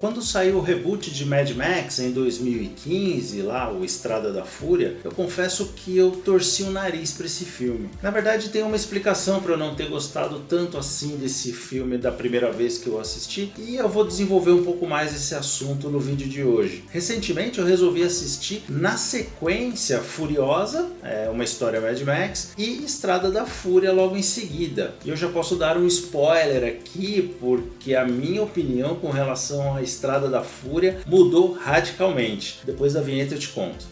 Quando saiu o reboot de Mad Max em 2015, lá o Estrada da Fúria, eu confesso que eu torci o nariz para esse filme. Na verdade tem uma explicação para eu não ter gostado tanto assim desse filme da primeira vez que eu assisti, e eu vou desenvolver um pouco mais esse assunto no vídeo de hoje. Recentemente eu resolvi assistir na sequência Furiosa, uma história Mad Max, e Estrada da Fúria logo em seguida. E eu já posso dar um spoiler aqui, porque a minha opinião com relação a Estrada da Fúria mudou radicalmente. Depois da vinheta eu te conto.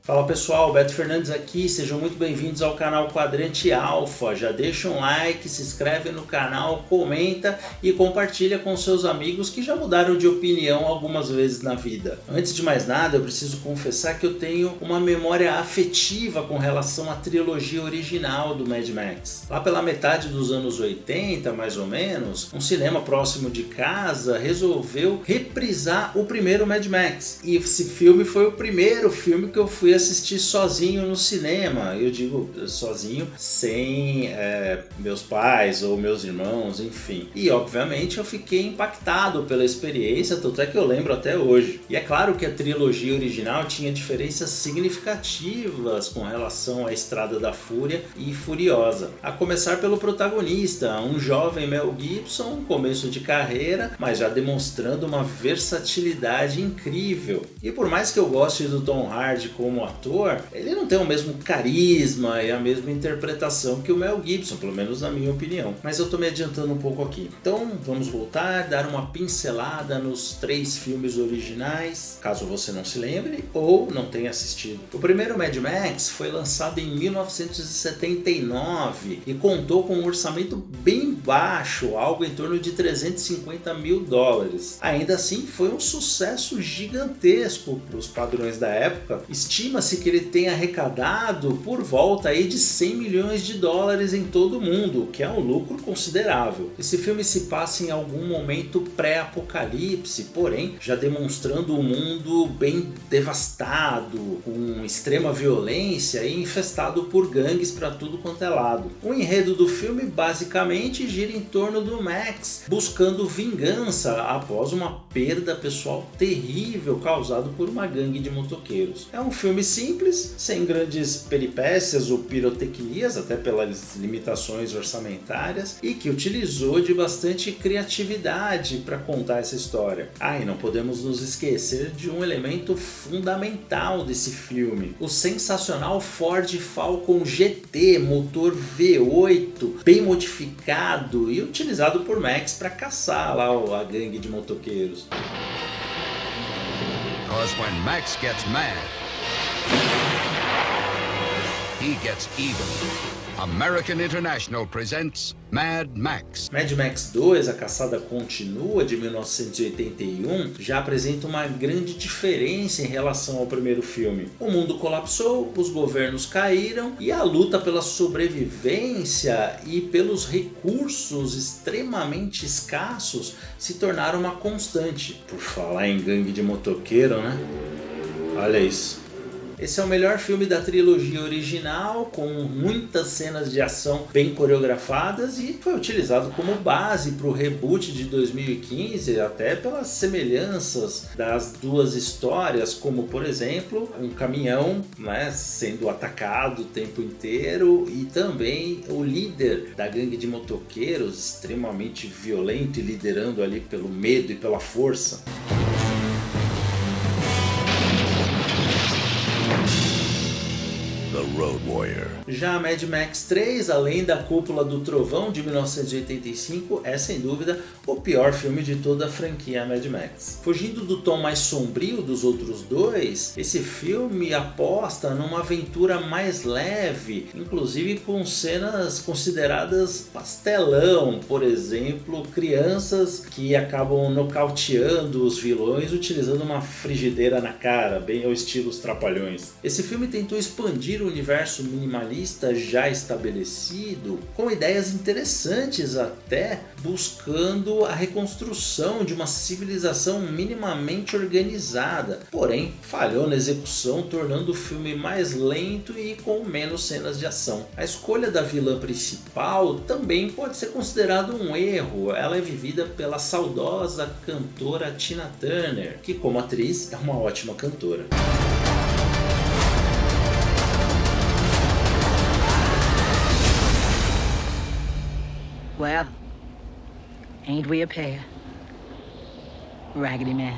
Fala pessoal, Beto Fernandes aqui, sejam muito bem-vindos ao canal Quadrante Alfa. Já deixa um like, se inscreve no canal, comenta e compartilha com seus amigos que já mudaram de opinião algumas vezes na vida. Antes de mais nada, eu preciso confessar que eu tenho uma memória afetiva com relação à trilogia original do Mad Max. Lá pela metade dos anos 80, mais ou menos, um cinema próximo de casa resolveu reprisar o primeiro Mad Max. E esse filme foi o primeiro filme que eu fui assistir sozinho no cinema. Eu digo sozinho, sem meus pais ou meus irmãos, enfim. E obviamente eu fiquei impactado pela experiência, tanto é que eu lembro até hoje. E é claro que a trilogia original tinha diferenças significativas com relação à Estrada da Fúria e Furiosa. A começar pelo protagonista, um jovem Mel Gibson, começo de carreira, mas já demonstrando uma versatilidade incrível. E por mais que eu goste do Tom Hardy como ator, ele não tem o mesmo carisma e a mesma interpretação que o Mel Gibson, pelo menos na minha opinião. Mas eu tô me adiantando um pouco aqui. Então vamos voltar, dar uma pincelada nos três filmes originais, caso você não se lembre ou não tenha assistido. O primeiro Mad Max foi lançado em 1979 e contou com um orçamento bem baixo, algo em torno de 350 mil dólares. Ainda assim foi um sucesso gigantesco para os padrões da época. Estima-se que ele tenha arrecadado por volta aí de 100 milhões de dólares em todo o mundo, que é um lucro considerável. Esse filme se passa em algum momento pré-apocalipse, porém já demonstrando um mundo bem devastado, com extrema violência e infestado por gangues para tudo quanto é lado. O enredo do filme basicamente gira em torno do Max buscando vingança após uma perda pessoal terrível causada por uma gangue de motoqueiros. É um filme simples, sem grandes peripécias ou pirotecnias, até pelas limitações orçamentárias, e que utilizou de bastante criatividade para contar essa história. E não podemos nos esquecer de um elemento fundamental desse filme, o sensacional Ford Falcon GT, motor V8, bem modificado e utilizado por Max para caçar lá a gangue de motoqueiros. Because when Max gets mad, he gets even. American International presents Mad Max. Mad Max 2, A Caçada Continua, de 1981, já apresenta uma grande diferença em relação ao primeiro filme. O mundo colapsou, os governos caíram e a luta pela sobrevivência e pelos recursos extremamente escassos se tornaram uma constante. Por falar em gangue de motoqueiro, né? Olha isso. Esse é o melhor filme da trilogia original, com muitas cenas de ação bem coreografadas, e foi utilizado como base para o reboot de 2015, até pelas semelhanças das duas histórias, como por exemplo um caminhão, sendo atacado o tempo inteiro, e também o líder da gangue de motoqueiros, extremamente violento e liderando ali pelo medo e pela força. Road Warrior. Já Mad Max 3, Além da Cúpula do Trovão, de 1985, é sem dúvida o pior filme de toda a franquia Mad Max. Fugindo do tom mais sombrio dos outros dois, esse filme aposta numa aventura mais leve, inclusive com cenas consideradas pastelão, por exemplo, crianças que acabam nocauteando os vilões utilizando uma frigideira na cara, bem ao estilo Os Trapalhões. Esse filme tentou expandir o universo minimalista já estabelecido, com ideias interessantes até, buscando a reconstrução de uma civilização minimamente organizada, porém falhou na execução, tornando o filme mais lento e com menos cenas de ação. A escolha da vilã principal também pode ser considerado um erro. Ela é vivida pela saudosa cantora Tina Turner, que como atriz é uma ótima cantora. Well, ain't we a pair, Raggedy Man?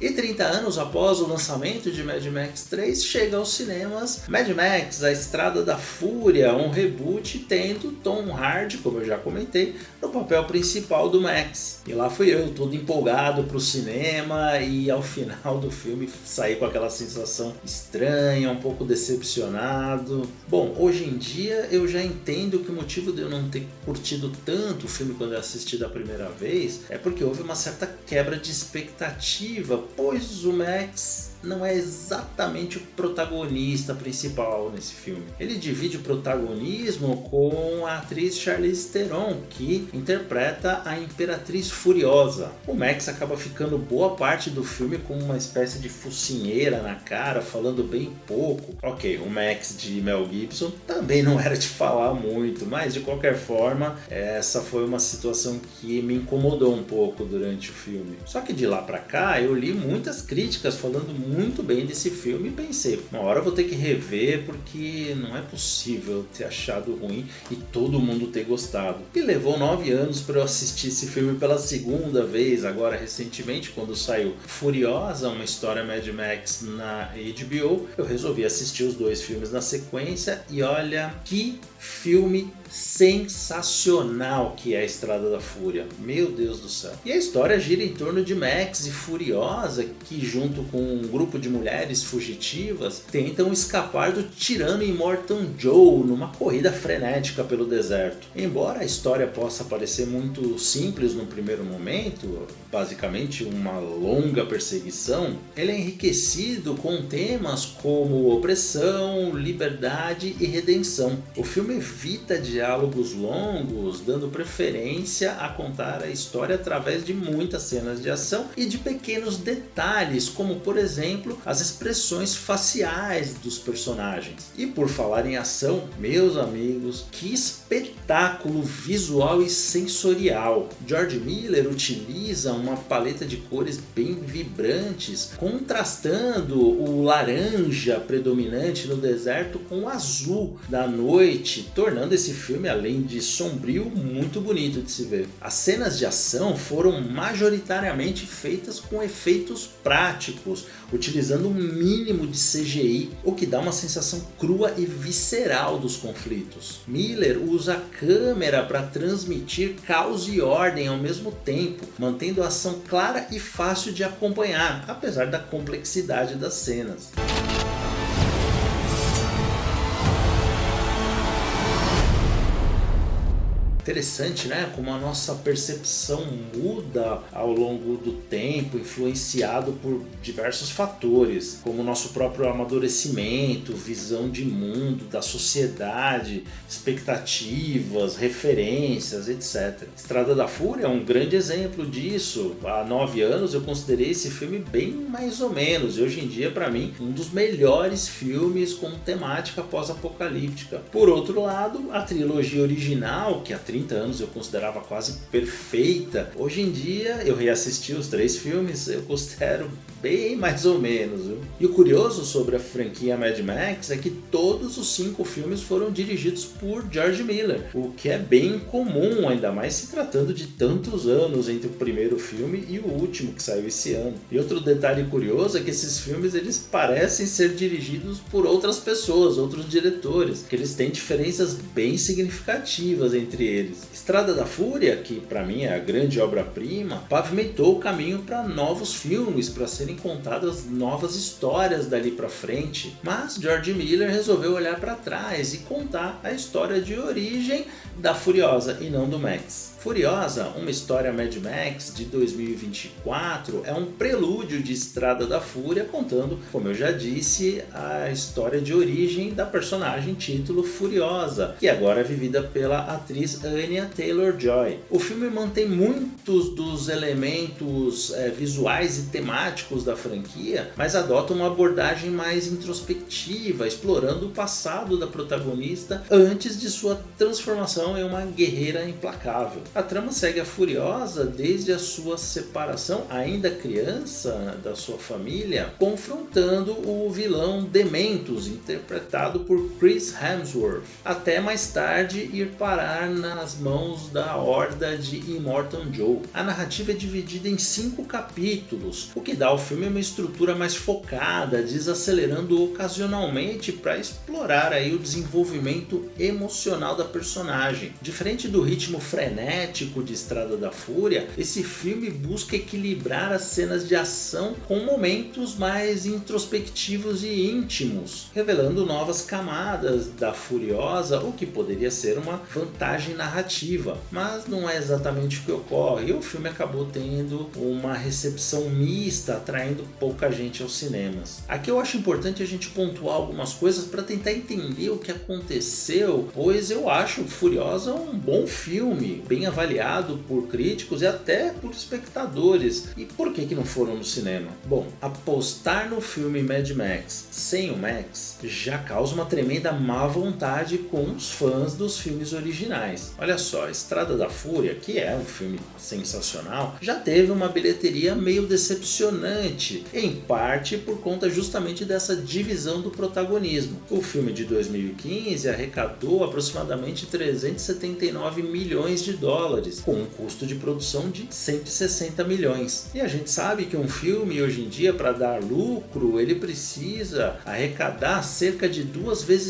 E 30 anos após o lançamento de Mad Max 3, chega aos cinemas Mad Max, A Estrada da Fúria, um reboot tendo Tom Hardy, como eu já comentei, no papel principal do Max. E lá fui eu, todo empolgado pro cinema, e ao final do filme saí com aquela sensação estranha, um pouco decepcionado. Bom, hoje em dia eu já entendo que o motivo de eu não ter curtido tanto o filme quando eu assisti da primeira vez é porque houve uma certa quebra de expectativa, pois o Max não é exatamente o protagonista principal nesse filme. Ele divide o protagonismo com a atriz Charlize Theron, que interpreta a Imperatriz Furiosa. O Max acaba ficando boa parte do filme com uma espécie de focinheira na cara, falando bem pouco. Ok, o Max de Mel Gibson também não era de falar muito, mas de qualquer forma, essa foi uma situação que me incomodou um pouco durante o filme. Só que de lá pra cá, eu li muitas críticas falando muito bem desse filme e pensei, uma hora eu vou ter que rever porque não é possível ter achado ruim e todo mundo ter gostado. E levou 9 anos para eu assistir esse filme pela segunda vez, agora recentemente, quando saiu Furiosa, uma história Mad Max na HBO, eu resolvi assistir os 2 filmes na sequência e olha que filme sensacional que é A Estrada da Fúria, meu Deus do céu. E a história gira em torno de Max e Furiosa, que junto com um grupo de mulheres fugitivas tentam escapar do tirano Immortan Joe numa corrida frenética pelo deserto. Embora a história possa parecer muito simples no primeiro momento, basicamente uma longa perseguição, ele é enriquecido com temas como opressão, liberdade e redenção. O filme evita diálogos longos, dando preferência a contar a história através de muitas cenas de ação e de pequenos detalhes, como por exemplo as expressões faciais dos personagens. E por falar em ação, meus amigos, que espetáculo visual e sensorial! George Miller utiliza uma paleta de cores bem vibrantes, contrastando o laranja predominante no deserto com o azul da noite, tornando esse filme, além de sombrio, muito bonito de se ver. As cenas de ação foram majoritariamente feitas com efeitos práticos, utilizando um mínimo de CGI, o que dá uma sensação crua e visceral dos conflitos. Miller usa a câmera para transmitir caos e ordem ao mesmo tempo, mantendo a ação clara e fácil de acompanhar, apesar da complexidade das cenas. Interessante, né? Como a nossa percepção muda ao longo do tempo, influenciado por diversos fatores, como o nosso próprio amadurecimento, visão de mundo, da sociedade, expectativas, referências, etc. Estrada da Fúria é um grande exemplo disso. Há 9 anos eu considerei esse filme bem mais ou menos, e hoje em dia, para mim, um dos melhores filmes com temática pós-apocalíptica. Por outro lado, a trilogia original, que há 30 anos eu considerava quase perfeita, hoje em dia eu reassisti os 3 filmes, eu considero bem mais ou menos, viu? E o curioso sobre a franquia Mad Max é que todos os 5 filmes foram dirigidos por George Miller, o que é bem comum, ainda mais se tratando de tantos anos entre o primeiro filme e o último que saiu esse ano. E outro detalhe curioso é que esses filmes eles parecem ser dirigidos por outras pessoas, outros diretores, que eles têm diferenças bem significativas entre deles. Estrada da Fúria, que para mim é a grande obra-prima, pavimentou o caminho para novos filmes, para serem contadas novas histórias dali para frente. Mas George Miller resolveu olhar para trás e contar a história de origem da Furiosa e não do Max. Furiosa, uma história Mad Max de 2024, é um prelúdio de Estrada da Fúria contando, como eu já disse, a história de origem da personagem título Furiosa, que agora é vivida pela atriz Anya Taylor-Joy. O filme mantém muitos dos elementos visuais e temáticos da franquia, mas adota uma abordagem mais introspectiva, explorando o passado da protagonista antes de sua transformação em uma guerreira implacável. A trama segue a Furiosa desde a sua separação, ainda criança, da sua família, confrontando o vilão Dementus, interpretado por Chris Hemsworth, até mais tarde ir parar nas mãos da horda de Immortan Joe. A narrativa é dividida em 5 capítulos, o que dá ao filme uma estrutura mais focada, desacelerando ocasionalmente para explorar aí o desenvolvimento emocional da personagem. Diferente do ritmo frenético de Estrada da Fúria, esse filme busca equilibrar as cenas de ação com momentos mais introspectivos e íntimos, revelando novas camadas da Furiosa, o que poderia ser uma vantagem narrativa, mas não é exatamente o que ocorre, e o filme acabou tendo uma recepção mista, atraindo pouca gente aos cinemas. Aqui eu acho importante a gente pontuar algumas coisas para tentar entender o que aconteceu, pois eu acho Furiosa um bom filme, bem avaliado por críticos e até por espectadores. E por que não foram no cinema? Bom, apostar no filme Mad Max sem o Max já causa uma tremenda má vontade com os fãs dos filmes originais. Olha só, Estrada da Fúria, que é um filme sensacional, já teve uma bilheteria meio decepcionante, em parte por conta justamente dessa divisão do protagonismo. O filme de 2015 arrecadou aproximadamente 379 milhões de dólares, com um custo de produção de 160 milhões. E a gente sabe que um filme hoje em dia, para dar lucro, ele precisa arrecadar cerca de 2,5 vezes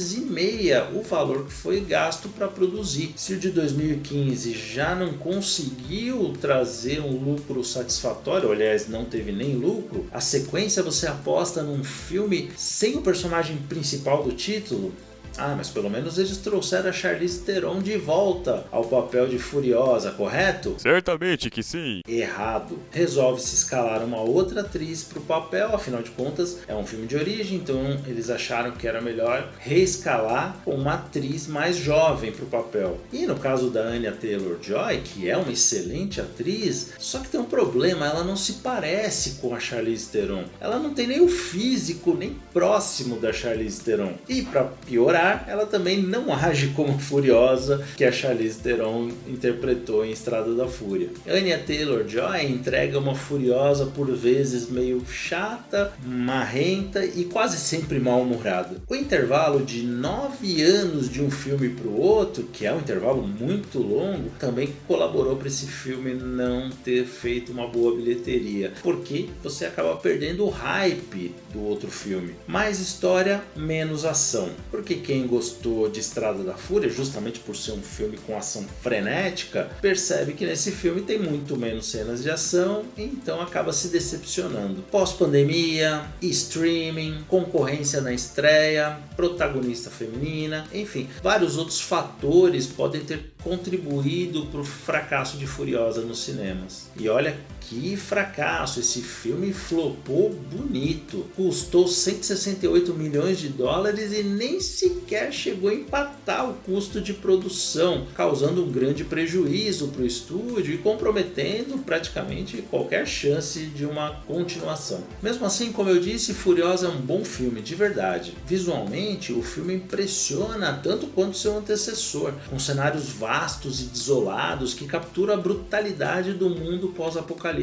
o valor que foi gasto para produzir. Se o de 2015 já não conseguiu trazer um lucro satisfatório, aliás, não teve nem lucro, a sequência você aposta num filme sem o personagem principal do título? Ah, mas pelo menos eles trouxeram a Charlize Theron de volta ao papel de Furiosa, correto? Certamente que sim. Errado. Resolve-se escalar uma outra atriz para o papel, afinal de contas é um filme de origem, então eles acharam que era melhor reescalar com uma atriz mais jovem para o papel. E no caso da Anya Taylor-Joy, que é uma excelente atriz, só que tem um problema, ela não se parece com a Charlize Theron. Ela não tem nem o físico nem próximo da Charlize Theron. E para piorar, ela também não age como Furiosa que a Charlize Theron interpretou em Estrada da Fúria. Anya Taylor-Joy entrega uma Furiosa por vezes meio chata, marrenta e quase sempre mal-humorada. O intervalo de 9 anos de um filme para o outro, que é um intervalo muito longo, também colaborou para esse filme não ter feito uma boa bilheteria, porque você acaba perdendo o hype do outro filme. Mais história, menos ação, porque quem gostou de Estrada da Fúria, justamente por ser um filme com ação frenética, percebe que nesse filme tem muito menos cenas de ação, então acaba se decepcionando. Pós-pandemia, streaming, concorrência na estreia, protagonista feminina, enfim, vários outros fatores podem ter contribuído para o fracasso de Furiosa nos cinemas. E olha que fracasso, esse filme flopou bonito, custou 168 milhões de dólares e nem sequer chegou a empatar o custo de produção, causando um grande prejuízo para o estúdio e comprometendo praticamente qualquer chance de uma continuação. Mesmo assim, como eu disse, Furiosa é um bom filme de verdade. Visualmente, o filme impressiona tanto quanto seu antecessor, com cenários vastos e desolados que capturam a brutalidade do mundo pós-apocalíptico.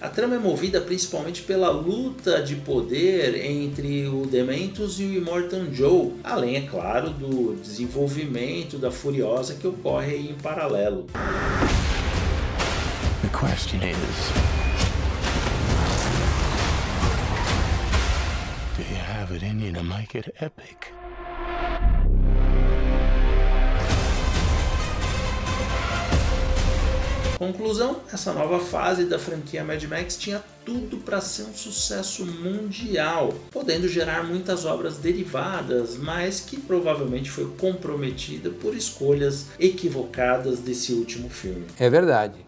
A trama é movida principalmente pela luta de poder entre o Dementus e o Immortan Joe, além, é claro, do desenvolvimento da Furiosa que ocorre em paralelo. The question is, do you have it in you to make it epic? Conclusão, essa nova fase da franquia Mad Max tinha tudo para ser um sucesso mundial, podendo gerar muitas obras derivadas, mas que provavelmente foi comprometida por escolhas equivocadas desse último filme. É verdade.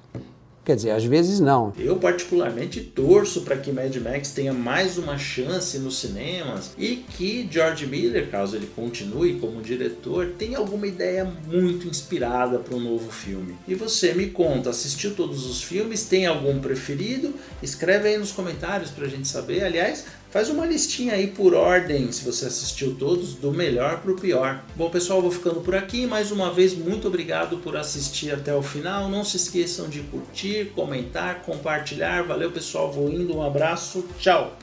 Quer dizer, às vezes não. Eu particularmente torço para que Mad Max tenha mais uma chance nos cinemas e que George Miller, caso ele continue como diretor, tenha alguma ideia muito inspirada para um novo filme. E você me conta, assistiu todos os filmes? Tem algum preferido? Escreve aí nos comentários para a gente saber. Aliás, faz uma listinha aí por ordem, se você assistiu todos, do melhor para o pior. Bom pessoal, vou ficando por aqui. Mais uma vez, muito obrigado por assistir até o final. Não se esqueçam de curtir, comentar, compartilhar. Valeu pessoal, vou indo. Um abraço, tchau!